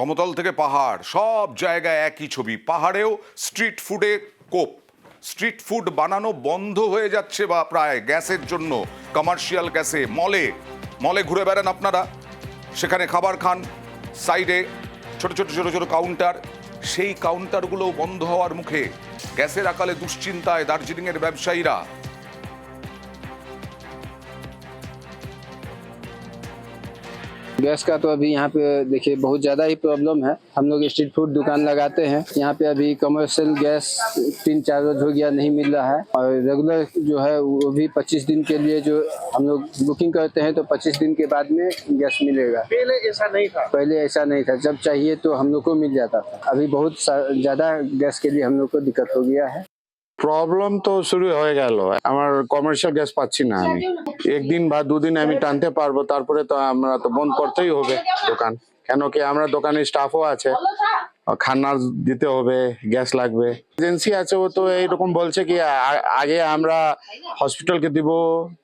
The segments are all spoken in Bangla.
সমতল থেকে পাহাড়, সব জায়গায় একই ছবি। পাহাড়েও স্ট্রিট ফুডে কোপ। স্ট্রিট ফুড বানানো বন্ধ হয়ে যাচ্ছে বা প্রায় গ্যাসের জন্য। কমার্শিয়াল গ্যাসে মলে ঘুরে বেড়ান আপনারা, সেখানে খাবার খান, সাইডে ছোট ছোট ছোট ছোট কাউন্টার, সেই কাউন্টারগুলোও বন্ধ হওয়ার মুখে। গ্যাসের আকালে দুশ্চিন্তায় দার্জিলিংয়ের ব্যবসায়ীরা। गैस का तो अभी यहाँ पे देखिए बहुत ज़्यादा ही प्रॉब्लम है। हम लोग स्ट्रीट फूड दुकान लगाते हैं, यहाँ पे अभी कमर्शियल गैस 3-4 रोज हो गया नहीं मिल रहा है, और रेगुलर जो है वो भी 25 दिन के लिए जो हम लोग बुकिंग करते हैं तो 25 दिन के बाद में गैस मिलेगा। पहले ऐसा नहीं था। पहले ऐसा नहीं था, जब चाहिए तो हम लोग को मिल जाता था। अभी बहुत ज़्यादा गैस के लिए हम लोग को दिक्कत हो गया है। প্রবলেম তো শুরু হয়ে গেল। আমার কমার্শিয়াল গ্যাস পাচ্ছি না, আমি একদিন বা দুদিন আমি টানতে পারবো, তারপরে তো আমরা তো বন্ধ করতেই হবে দোকান। কেন কি আমরা দোকানে স্টাফও আছে, খানা দিতে হবে, গ্যাস লাগবে। এজেন্সি আছে, ও তো এইরকম বলছে কি আগে আমরা হসপিটালকে দিব,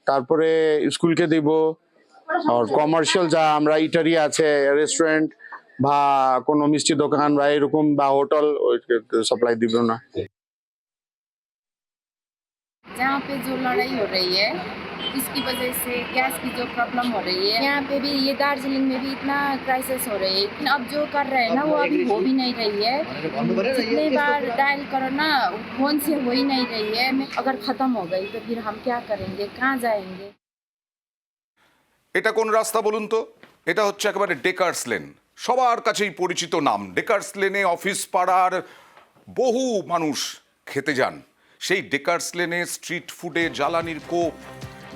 তারপরে স্কুলকে দিব, আর কমার্শিয়াল যা আমরা ইটারি আছে, রেস্টুরেন্ট বা কোনো মিষ্টি দোকান বা এরকম বা হোটেল সাপ্লাই দিব না। जहाँ पे जो लड़ाई हो रही है इसकी वजह से गैस की जो प्रॉब्लम हो रही है, यहाँ पे भी ये दार्जिलिंग में भी इतना क्राइसिस हो रही है, लेकिन अब जो कर रहे हैं ना वो अभी हो भी नहीं रही है। जितने बार डायल करो ना फोन से हो ही नहीं रही है। अगर खत्म हो गई तो फिर हम क्या करेंगे, कहाँ जाएंगे? এটা কোন রাস্তা বলুন তো? এটা হচ্ছে একেবারে ডেকার্স লেন, সবার কাছেই পরিচিত নাম। ডেকার্স লেনে অফিস পাড়ার বহু মানুষ খেতে যান। সেই ডেকার্স লেনে স্ট্রিট ফুডে জ্বালানির কোপ,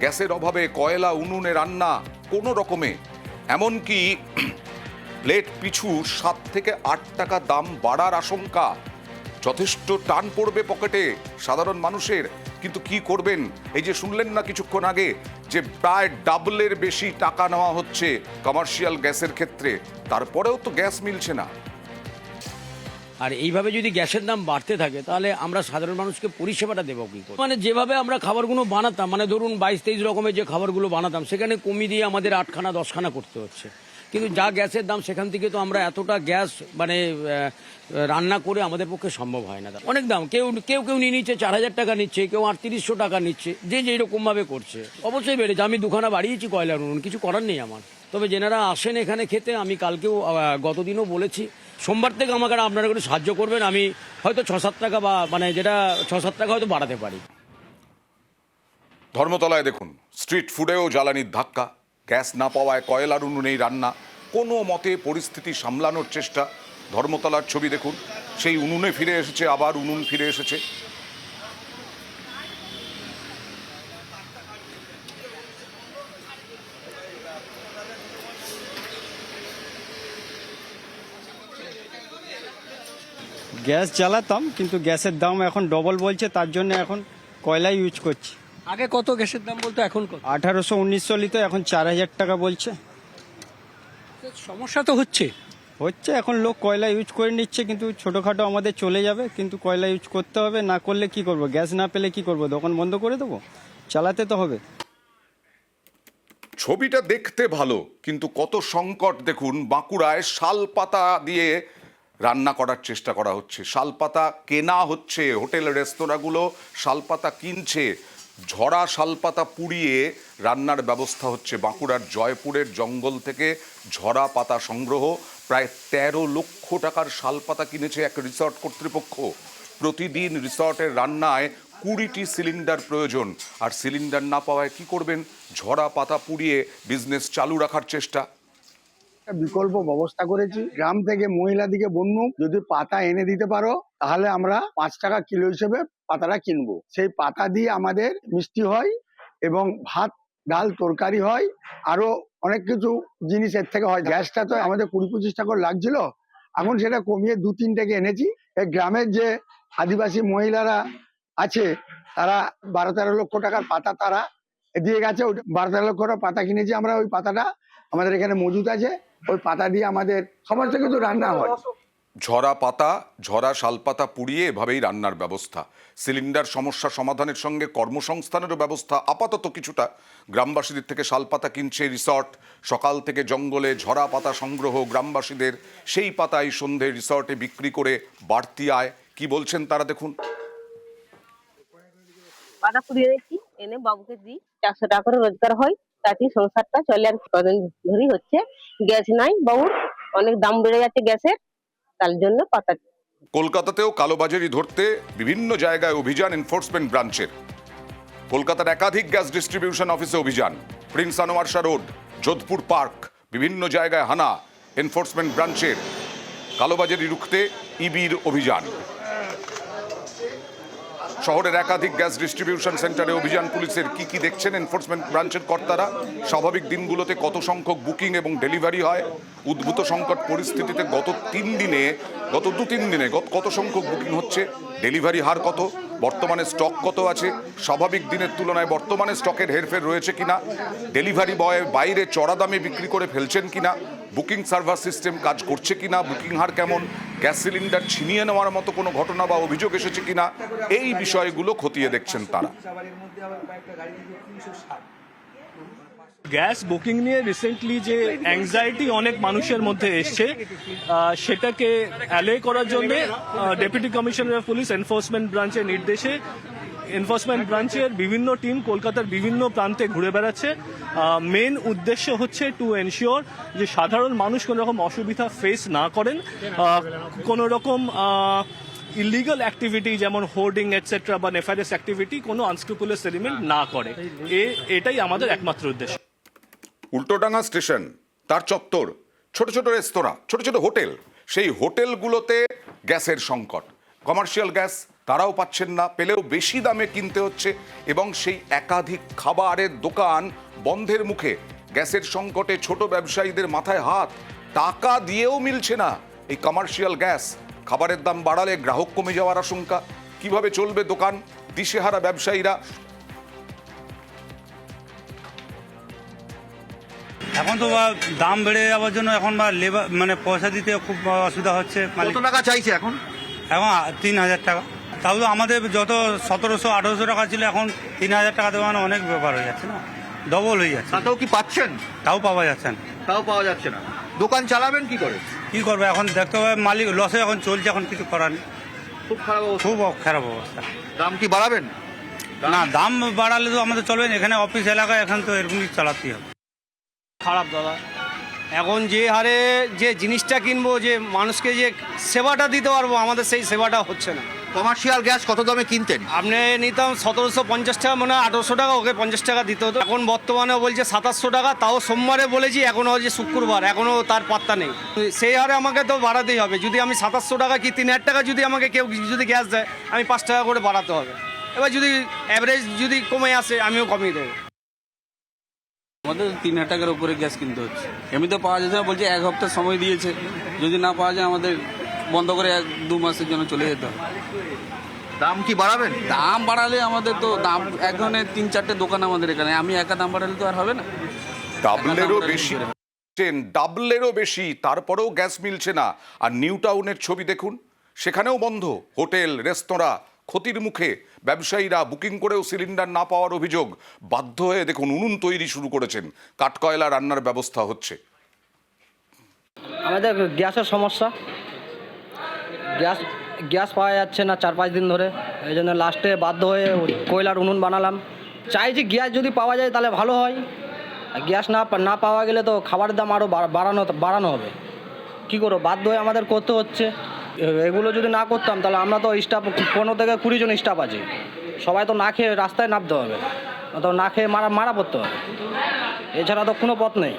গ্যাসের অভাবে কয়লা উনুনে রান্না কোনো রকমে, এমনকি প্লেট পিছু 7 থেকে 8 টাকা দাম বাড়ার আশঙ্কা। যথেষ্ট টান পড়বে পকেটে সাধারণ মানুষের, কিন্তু কি করবেন? এই যে শুনলেন না কিছুক্ষণ আগে যে প্রায় ডাবলের বেশি টাকা নেওয়া হচ্ছে কমার্শিয়াল গ্যাসের ক্ষেত্রে, তারপরেও তো গ্যাস মিলছে না। আর এইভাবে যদি গ্যাসের দাম বাড়তে থাকে তাহলে আমরা সাধারণ মানুষকে পরিষেবাটা দেবো কি করে? মানে যেভাবে আমরা খাবারগুলো বানাতাম, মানে ধরুন 22-23 রকমের যে খাবারগুলো বানাতাম, সেখানে কমিয়ে দিয়ে আমাদের 8খানা-10খানা করতে হচ্ছে। কিন্তু যা গ্যাসের দাম, সেখান থেকে তো আমরা এতটা গ্যাস মানে রান্না করে আমাদের পক্ষে সম্ভব হয় না। অনেক দাম, কেউ কেউ কেউ নিয়ে নিচ্ছে 4000 টাকা নিচ্ছে, কেউ 3800 টাকা নিচ্ছে, যে যেরকম ভাবে করছে। অবশ্যই বেড়েছে। আমি 2খানা বাড়িয়েছি কয়লার উনুন, কিছু করার নেই আমার। তবে যেনারা আসেন এখানে খেতে, আমি কালকেও গতদিনও বলেছি, সোমবার থেকে আমাকে আপনারা একটু সাহায্য করবেন। আমি হয়তো 6-7 টাকা বা মানে যেটা 6-7 টাকা হয়তো বাড়াতে পারি। ধর্মতলায় দেখুন স্ট্রিট ফুডেও জ্বালানির ধাক্কা, গ্যাস না পাওয়ায় কয়লার উনুনেই রান্না, কোনো মতে পরিস্থিতি সামলানোর চেষ্টা। ধর্মতলার ছবি দেখুন, সেই উনুনে ফিরে এসেছে, আবার উনুন ফিরে এসেছে। গ্যাস জ্বালাতাম, কিন্তু গ্যাসের দাম এখন ডবল বলছে, তার জন্য এখন কয়লা ইউজ করছি। আগে কত গ্যাসের দাম বলতো, এখন কত? 1800-1900 লিতে, এখন 4000 টাকা বলছে। সমস্যা তো হচ্ছে। এখন লোক কয়লা ইউজ করে নিচ্ছে, কিন্তু ছোটোখাটো আমাদের চলে যাবে, কিন্তু কয়লা ইউজ করতে হবে। না করলে কি করব? গ্যাস না পেলে কি করব? দোকান বন্ধ করে দেবো? চালাতে তো হবে। ছবিটা দেখতে ভালো, কিন্তু কত সংকট দেখুন। বাঁকুড়ায় শালপাতা দিয়ে রান্না করার চেষ্টা করা হচ্ছে। শালপাতা কেনা হচ্ছে, হোটেল রেস্তোরাঁগুলো শালপাতা কিনছে, ঝরা শালপাতা পুড়িয়ে রান্নার ব্যবস্থা হচ্ছে। বাঁকুড়ার জয়পুরের জঙ্গল থেকে ঝরা পাতা সংগ্রহ। প্রায় 13 লক্ষ টাকার শালপাতা কিনেছে এক রিসর্ট কর্তৃপক্ষ। প্রতিদিন রিসর্টের রান্নায় 20টি সিলিন্ডার প্রয়োজন, আর সিলিন্ডার না পাওয়ায় কি করবেন? ঝরা পাতা পুড়িয়ে বিজনেস চালু রাখার চেষ্টা। বিকল্প ব্যবস্থা করেছি, গ্রাম থেকে মহিলাদিকে বললুম যদি পাতা এনে দিতে পারো তাহলে আমরা 5 টাকা কিলো হিসেবে পাতাটা কিনবো। সেই পাতা দিয়ে আমাদের মিষ্টি হয় এবং ভাত ডাল তরকারি হয়, আরো অনেক কিছু জিনিস এর থেকে হয়। গ্যাসটা তো আমাদের 20-25 টাকা লাগছিল, এখন সেটা কমিয়ে 2-3 টাকা এনেছি। এই গ্রামের যে আদিবাসী মহিলারা আছে তারা 12-13 লক্ষ টাকার পাতা তারা দিয়ে গেছে। 12-13 লক্ষ টাকার পাতা কিনেছি আমরা। ওই পাতাটা আমাদের এখানে মজুদ আছে, ওই পাতা দিয়ে আমাদের সমস্ত কিছু রান্না হয়। ঝরা পাতা, ঝরা শালপাতা পুড়িয়ে এভাবেই রান্নার ব্যবস্থা। সিলিন্ডার সমস্যা সমাধানের সঙ্গে কর্মসংস্থানেরও ব্যবস্থা আপাতত কিছুটা। গ্রামবাসীদের থেকে শালপাতা কিনছে রিসর্ট। সকাল থেকে জঙ্গলে ঝরা পাতা সংগ্রহ গ্রামবাসীদের, সেই পাতাই সন্ধে রিসর্টে বিক্রি করে বাড়তি আয়। কি বলছেন তারা দেখুন। পাতা পুড়িয়ে রেখেছি, এনে বাবুকে দিই, 400 টাকা করে রোজগার হয়, তাতে সংসারটা চলে। আর কদিন ধরেই হচ্ছে, গ্যাস নাই বাবুর, অনেক দাম বেড়ে যাচ্ছে গ্যাসের, তার জন্য পাতা। কলকাতাতেও কালোবাজারি ধরতে বিভিন্ন জায়গায় অভিযান এনফোর্সমেন্ট ব্রাঞ্চের। কলকাতার একাধিক গ্যাস ডিস্ট্রিবিউশন অফিসে অভিযান, Prince Anwar Shah road, Jodhpur park, বিভিন্ন জায়গায় হানা এনফোর্সমেন্ট ব্রাঞ্চের। কালোবাজারি রুখতে ইবির অভিযান। শহরের একাধিক গ্যাস ডিস্ট্রিবিউশন সেন্টারে অভিযান পুলিশের। কি দেখছেন এনফোর্সমেন্ট ব্রাঞ্চের কর্তারা? স্বাভাবিক দিনগুলোতে কত সংখ্যক বুকিং এবং ডেলিভারি হয়? উদ্ভূত সংকট পরিস্থিতিতে গত দু তিন দিনে কত সংখ্যক বুকিং হচ্ছে? ডেলিভারি হার কত? বর্তমানে স্টক কত আছে? স্বাভাবিক দিনের তুলনায় বর্তমানে স্টকের হেরফের রয়েছে কিনা? ডেলিভারি বয় বাইরে চড়া দামে বিক্রি করে ফেলছেন কিনা? বুকিং সার্ভার সিস্টেম কাজ করছে কিনা? বুকিং হার কেমন? গ্যাস সিলিন্ডার ছিনিয়ে নেওয়ার মতো কোনো ঘটনা বা অভিযোগ এসেছে কিনা? এই বিষয়গুলো খতিয়ে দেখছেন তারা। গ্যাস বুকিং নিয়ে রিসেন্টলি যে অ্যাংজাইটি অনেক মানুষের মধ্যে এসছে, সেটাকে অ্যালে করার জন্য deputy commissioner of police enforcement ব্রাঞ্চের নির্দেশে এনফোর্সমেন্ট ব্রাঞ্চের বিভিন্ন টিম কলকাতার বিভিন্ন প্রান্তে ঘুরে বেড়াচ্ছে। মেন উদ্দেশ্য হচ্ছে টু এনশিওর যে সাধারণ মানুষ কোনো রকম অসুবিধা ফেস না করেন, কোনো রকম ইলিগাল অ্যাক্টিভিটি যেমন হোর্ডিং এটসেট্রা বা নেফারিয়াস অ্যাক্টিভিটি কোনো আনস্ক্রুপুলাস এলিমেন্ট না করে। এটাই আমাদের একমাত্র উদ্দেশ্য। উল্টোডাঙ্গা স্টেশন, তার চত্বর, ছোট ছোট রেস্তোরাঁ, ছোট ছোট হোটেল, সেই হোটেলগুলোতে গ্যাসের সংকট। কমার্শিয়াল গ্যাস তারাও পাচ্ছেন না, পেলেও বেশি দামে কিনতে হচ্ছে এবং সেই একাধিক খাবারের দোকান বন্ধের মুখে। গ্যাসের সংকটে ছোট ব্যবসায়ীদের মাথায় হাত, টাকা দিয়েও মিলছে না এই কমার্শিয়াল গ্যাস। খাবারের দাম বাড়ালে গ্রাহক কমে যাওয়ার আশঙ্কা। কিভাবে চলবে দোকান? দিশেহারা ব্যবসায়ীরা। এখন তো দাম বেড়ে যাওয়ার জন্য এখন লেবার পয়সা দিতে খুব অসুবিধা হচ্ছে। কত টাকা চাইছে এখন? এখন 3000 টাকা। তাও তো আমাদের যত 1700-1800 টাকা ছিল, এখন 3000 টাকা দেওয়া অনেক ব্যাপার হয়ে যাচ্ছে না, ডবল হয়ে যাচ্ছে। তাতেও কি পাচ্ছেন? তাও পাওয়া যাচ্ছে না। তাও পাওয়া যাচ্ছে না। দোকান চালাবেন কি করে? কি করবে এখন দেখতে হবে, মালিক লসে এখন চলছে, এখন কিছু করার নেই। খুব খারাপ অবস্থা। খুব খারাপ অবস্থা। দাম কি বাড়াবেন? না, দাম বাড়ালে তো আমাদের চলবে না, এখানে অফিস এলাকায় এখন তো এরকমই চালাতেই হবে। খারাপ দাদা, এখন যে হারে যে জিনিসটা কিনবো, যে মানুষকে যে সেবাটা দিতে পারবো, আমাদের সেই সেবাটা হচ্ছে না। কমার্শিয়াল গ্যাস কত দামে কিনতেন? আপনি নিতাম 1750 টাকা, মানে 1800 টাকা, ওকে 50 টাকা দিতে হতো। এখন বর্তমানে বলছে 2700 টাকা, তাও সোমবারে বলেছি, এখনো হচ্ছে শুক্রবার, এখনো তার পাত্তা নেই। সেই হারে আমাকে তো বাড়াতেই হবে। যদি আমি 2700 টাকা কি 3000 টাকা যদি আমাকে কেউ যদি গ্যাস দেয়, আমি 5 টাকা করে বাড়াতে হবে। এবার যদি অ্যাভারেজ যদি কমে আসে, আমিও কমিয়ে দেবো। আমাদের 3000 টাকার উপরে গ্যাস কিনতে হচ্ছে। এমনিতে পাওয়া যাচ্ছে না, বলছে 1 হপ্তাহ সময় দিয়েছে, যদি না পাওয়া যায় আমাদের বন্ধ করে 1-2 মাসের জন্য চলে যেতে হবে। দাম কি বাড়াবেন? দাম বাড়ালে আমাদের তো দাম, এক ধরনের 3-4টে দোকান আমাদের এখানে, আমি একা দাম বাড়ালে তো আর হবে না। ডাবলেরও বেশি, তারপরেও গ্যাস মিলছে না। আর নিউ টাউনের ছবি দেখুন, সেখানেও বন্ধ হোটেল, রেস্তোরাঁ, ক্ষতির মুখে। ব্যবসায়ীরা বুকিং করেও সিলিন্ডার না পাওয়ার অভিযোগ। বাধ্য হয়ে দেখুন উনুন তৈরি শুরু করেছেন, কাঠকয়লা রান্নার ব্যবস্থা হচ্ছে। আমাদের গ্যাসের সমস্যা, গ্যাস পাওয়া যাচ্ছে না 4-5 দিন ধরে। এই জন্য লাস্টে বাধ্য হয়ে কয়লার উনুন বানালাম। চাইছি গ্যাস যদি পাওয়া যায় তাহলে ভালো হয়, আর গ্যাস না পাওয়া গেলে তো খাবারের দাম আরও বাড়ানো হবে। কী করবো, বাধ্য হয়ে আমাদের করতে হচ্ছে। এগুলো যদি না করতাম তাহলে আমরা তো স্টাফ 15 থেকে 20 জন স্টাফ আছি, সবাই তো না খেয়ে রাস্তায় নামতে হবে, তো না খেয়ে মারা পড়তে হবে, এছাড়া তো কোনো পথ নেই।